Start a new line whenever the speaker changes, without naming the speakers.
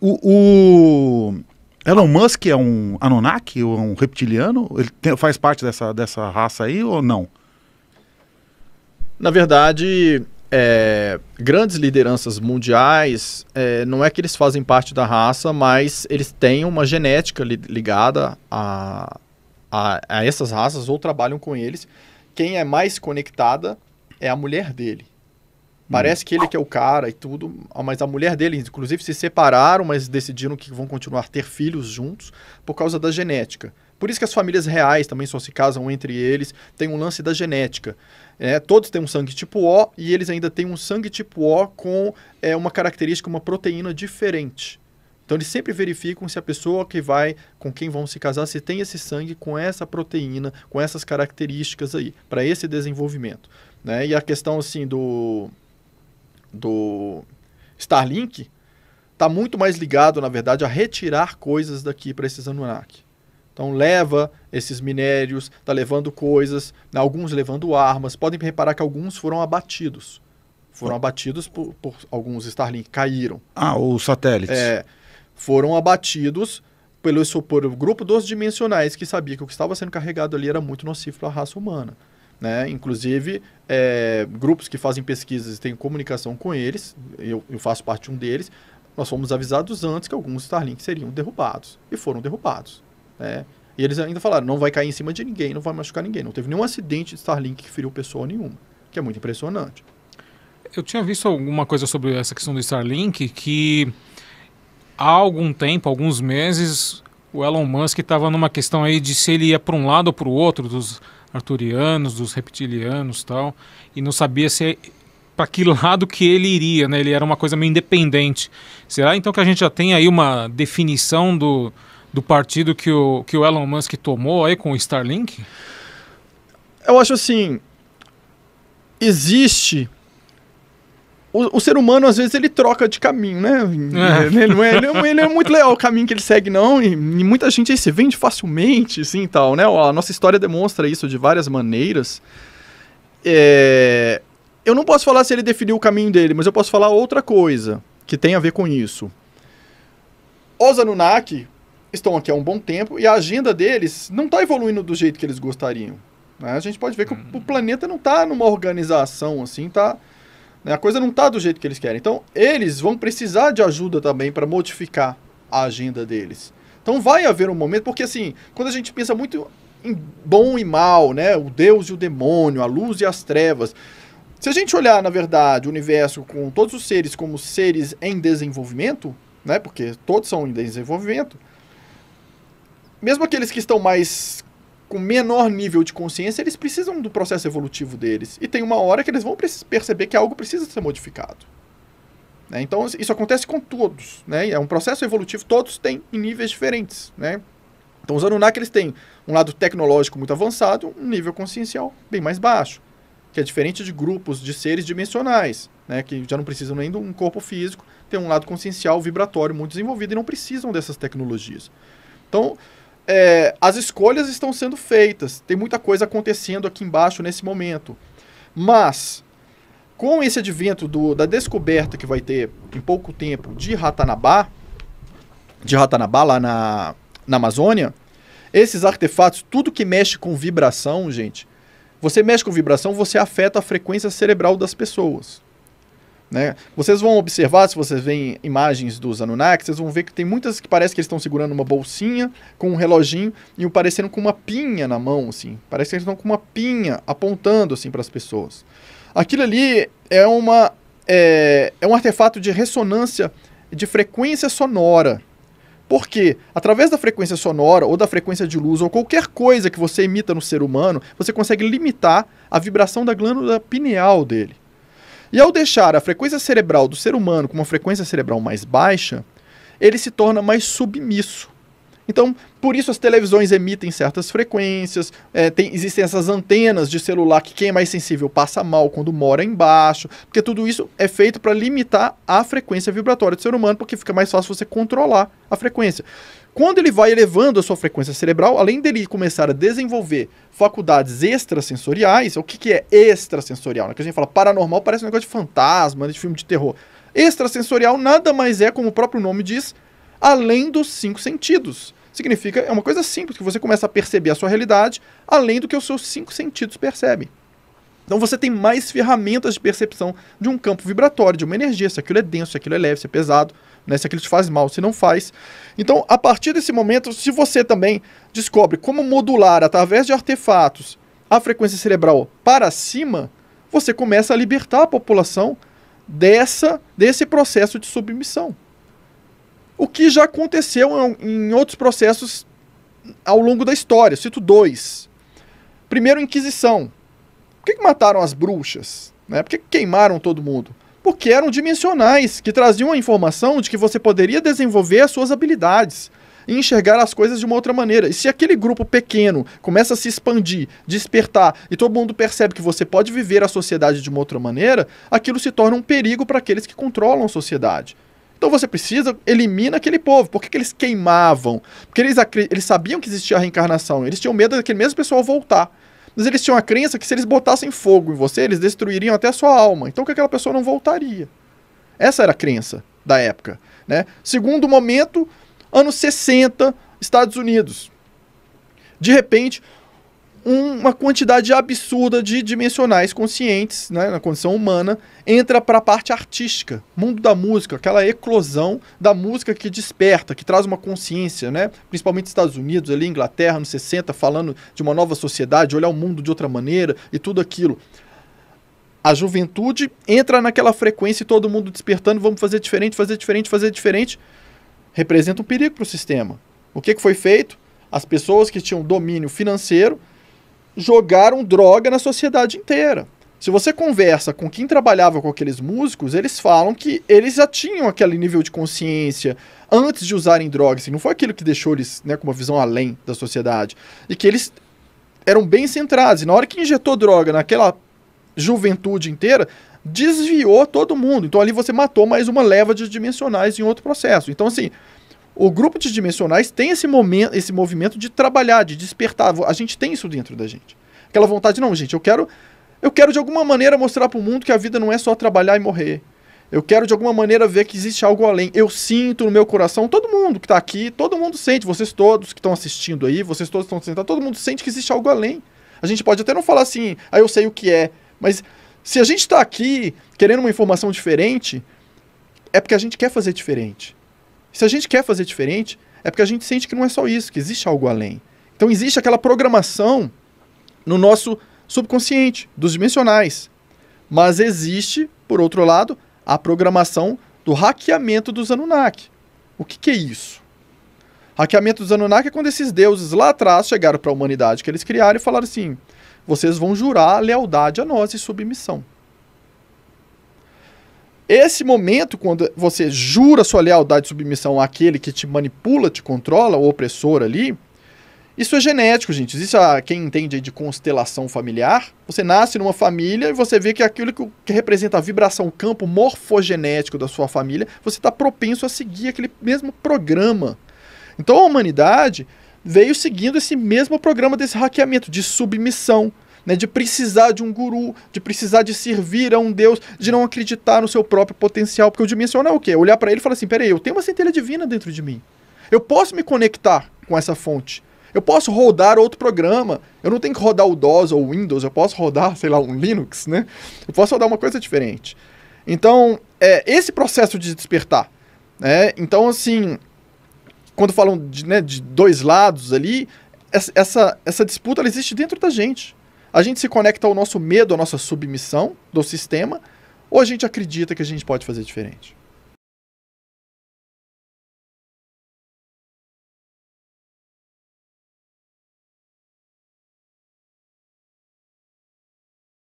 O Elon Musk é um Anunnaki ou é um reptiliano? Ele faz parte dessa raça aí ou não?
Na verdade, grandes lideranças mundiais, não é que eles fazem parte da raça, mas eles têm uma genética ligada a essas raças ou trabalham com eles. Quem é mais conectada é a mulher dele. Parece que ele que é o cara e tudo, mas a mulher dele, inclusive, se separaram, mas decidiram que vão continuar a ter filhos juntos por causa da genética. Por isso que as famílias reais também só se casam entre eles, tem um lance da genética. Todos têm um sangue tipo O e eles ainda têm um sangue tipo O com uma característica, uma proteína diferente. Então eles sempre verificam se a pessoa com quem vão se casar, se tem esse sangue com essa proteína, com essas características aí, para esse desenvolvimento. Né? E a questão assim do Starlink está muito mais ligado, na verdade, a retirar coisas daqui para esses Anunnaki. Então leva esses minérios, está levando coisas, né, alguns levando armas. Podem reparar que alguns foram abatidos. Foram abatidos por alguns Starlink, caíram.
Os satélites.
Foram abatidos por grupo dos dimensionais que sabia que o que estava sendo carregado ali era muito nocivo para a raça humana. Né? Inclusive, grupos que fazem pesquisas e têm comunicação com eles, eu faço parte de um deles, nós fomos avisados antes que alguns Starlink seriam derrubados. E foram derrubados. Né? E eles ainda falaram, não vai cair em cima de ninguém, não vai machucar ninguém. Não teve nenhum acidente de Starlink que feriu pessoa nenhuma, que é muito impressionante.
Eu tinha visto alguma coisa sobre essa questão do Starlink, que há algum tempo, alguns meses, o Elon Musk estava numa questão aí de se ele ia para um lado ou para o outro, dos arturianos, dos reptilianos e tal, e não sabia se para que lado que ele iria, né? Ele era uma coisa meio independente. Será então que a gente já tem aí uma definição do partido que o Elon Musk tomou aí com o Starlink?
Eu acho assim, existe... O ser humano, às vezes, ele troca de caminho, né? Ele não é muito leal ao caminho que ele segue, não. E muita gente aí se vende facilmente, assim, tal, né? A nossa história demonstra isso de várias maneiras. Eu não posso falar se ele definiu o caminho dele, mas eu posso falar outra coisa que tem a ver com isso. Os Anunnaki estão aqui há um bom tempo e a agenda deles não está evoluindo do jeito que eles gostariam. Né? A gente pode ver que o planeta não está numa organização assim, tá... A coisa não está do jeito que eles querem. Então, eles vão precisar de ajuda também para modificar a agenda deles. Então, vai haver um momento... Porque, assim, quando a gente pensa muito em bom e mal, né? O Deus e o demônio, a luz e as trevas... Se a gente olhar, na verdade, o universo com todos os seres como seres em desenvolvimento, né? Porque todos são em desenvolvimento... Mesmo aqueles que estão com menor nível de consciência, eles precisam do processo evolutivo deles. E tem uma hora que eles vão perceber que algo precisa ser modificado. Né? Então, isso acontece com todos. Né? É um processo evolutivo, todos têm em níveis diferentes. Né? Então, os Anunnaki, eles têm um lado tecnológico muito avançado, um nível consciencial bem mais baixo, que é diferente de grupos de seres dimensionais, né? Que já não precisam nem de um corpo físico, tem um lado consciencial, vibratório muito desenvolvido e não precisam dessas tecnologias. Então, as escolhas estão sendo feitas, tem muita coisa acontecendo aqui embaixo nesse momento, mas com esse advento da descoberta que vai ter em pouco tempo de Ratanabá lá na Amazônia, esses artefatos, tudo que mexe com vibração, gente, você mexe com vibração, você afeta a frequência cerebral das pessoas. Né? Vocês vão observar, se vocês veem imagens dos Anunnaki, vocês vão ver que tem muitas que parece que eles estão segurando uma bolsinha com um reloginho e parecendo com uma pinha na mão, assim. Parece que eles estão com uma pinha apontando assim para as pessoas. Aquilo ali é um artefato de ressonância de frequência sonora. Por quê? Através da frequência sonora ou da frequência de luz ou qualquer coisa que você emita no ser humano, você consegue limitar a vibração da glândula pineal dele. E ao deixar a frequência cerebral do ser humano com uma frequência cerebral mais baixa, ele se torna mais submisso. Então, por isso as televisões emitem certas frequências, existem essas antenas de celular que quem é mais sensível passa mal quando mora embaixo, porque tudo isso é feito para limitar a frequência vibratória do ser humano, porque fica mais fácil você controlar a frequência. Quando ele vai elevando a sua frequência cerebral, além dele começar a desenvolver faculdades extrasensoriais, o que é extrasensorial? Né? Que a gente fala paranormal, parece um negócio de fantasma, de filme de terror. Extrasensorial nada mais é, como o próprio nome diz, além dos 5 sentidos. Significa, é uma coisa simples, que você começa a perceber a sua realidade além do que os seus 5 sentidos percebem. Então você tem mais ferramentas de percepção de um campo vibratório, de uma energia, se aquilo é denso, se aquilo é leve, se é pesado, né, se aquilo te faz mal, se não faz. Então, a partir desse momento, se você também descobre como modular, através de artefatos, a frequência cerebral para cima, você começa a libertar a população desse processo de submissão. O que já aconteceu em outros processos ao longo da história. Cito 2. Primeiro, Inquisição. Por que mataram as bruxas? Né? Por que queimaram todo mundo? Porque eram dimensionais, que traziam a informação de que você poderia desenvolver as suas habilidades e enxergar as coisas de uma outra maneira. E se aquele grupo pequeno começa a se expandir, despertar, e todo mundo percebe que você pode viver a sociedade de uma outra maneira, aquilo se torna um perigo para aqueles que controlam a sociedade. Então você elimina aquele povo. Por que eles queimavam? Porque eles sabiam que existia a reencarnação, eles tinham medo daquele mesmo pessoal voltar. Mas eles tinham a crença que se eles botassem fogo em você, eles destruiriam até a sua alma. Então que aquela pessoa não voltaria. Essa era a crença da época, né? Segundo momento, anos 60, Estados Unidos. De repente, uma quantidade absurda de dimensionais conscientes, né, na condição humana, entra para a parte artística, mundo da música, aquela eclosão da música que desperta, que traz uma consciência, né, principalmente Estados Unidos, ali, Inglaterra, nos 60, falando de uma nova sociedade, olhar o mundo de outra maneira e tudo aquilo. A juventude entra naquela frequência e todo mundo despertando, vamos fazer diferente, fazer diferente, fazer diferente, representa um perigo para o sistema. O que foi feito? As pessoas que tinham domínio financeiro jogaram droga na sociedade inteira. Se você conversa com quem trabalhava com aqueles músicos, eles falam que eles já tinham aquele nível de consciência antes de usarem drogas. Assim, não foi aquilo que deixou eles, né, com uma visão além da sociedade. E que eles eram bem centrados. E na hora que injetou droga naquela juventude inteira, desviou todo mundo. Então ali você matou mais uma leva de dimensionais em outro processo. Então assim, o grupo de dimensionais tem esse movimento de trabalhar, de despertar. A gente tem isso dentro da gente. Aquela vontade, não, gente, eu quero de alguma maneira mostrar para o mundo que a vida não é só trabalhar e morrer. Eu quero de alguma maneira ver que existe algo além. Eu sinto no meu coração, todo mundo que está aqui, todo mundo sente, vocês todos que estão assistindo aí, vocês todos que estão sentados, todo mundo sente que existe algo além. A gente pode até não falar assim, eu sei o que é, mas se a gente está aqui querendo uma informação diferente, é porque a gente quer fazer diferente. Se a gente quer fazer diferente, é porque a gente sente que não é só isso, que existe algo além. Então existe aquela programação no nosso subconsciente, dos dimensionais. Mas existe, por outro lado, a programação do hackeamento dos Anunnaki. O que é isso? Hackeamento dos Anunnaki é quando esses deuses lá atrás chegaram para a humanidade que eles criaram e falaram assim, vocês vão jurar lealdade a nós e submissão. Esse momento, quando você jura sua lealdade e submissão àquele que te manipula, te controla, o opressor ali, isso é genético, gente. Existe quem entende aí de constelação familiar. Você nasce numa família e você vê que aquilo que representa a vibração, o campo morfogenético da sua família, você está propenso a seguir aquele mesmo programa. Então a humanidade veio seguindo esse mesmo programa desse hackeamento, de submissão, né, de precisar de um guru, de precisar de servir a um Deus, de não acreditar no seu próprio potencial. Porque o dimensional é o quê? Olhar para ele e falar assim, peraí, eu tenho uma centelha divina dentro de mim. Eu posso me conectar com essa fonte. Eu posso rodar outro programa. Eu não tenho que rodar o DOS ou o Windows. Eu posso rodar, sei lá, um Linux, né? Eu posso rodar uma coisa diferente. Então, esse processo de despertar, né? Então, assim, quando falam de dois lados ali, essa disputa ela existe dentro da gente. A gente se conecta ao nosso medo, à nossa submissão do sistema, ou a gente acredita que a gente pode fazer diferente?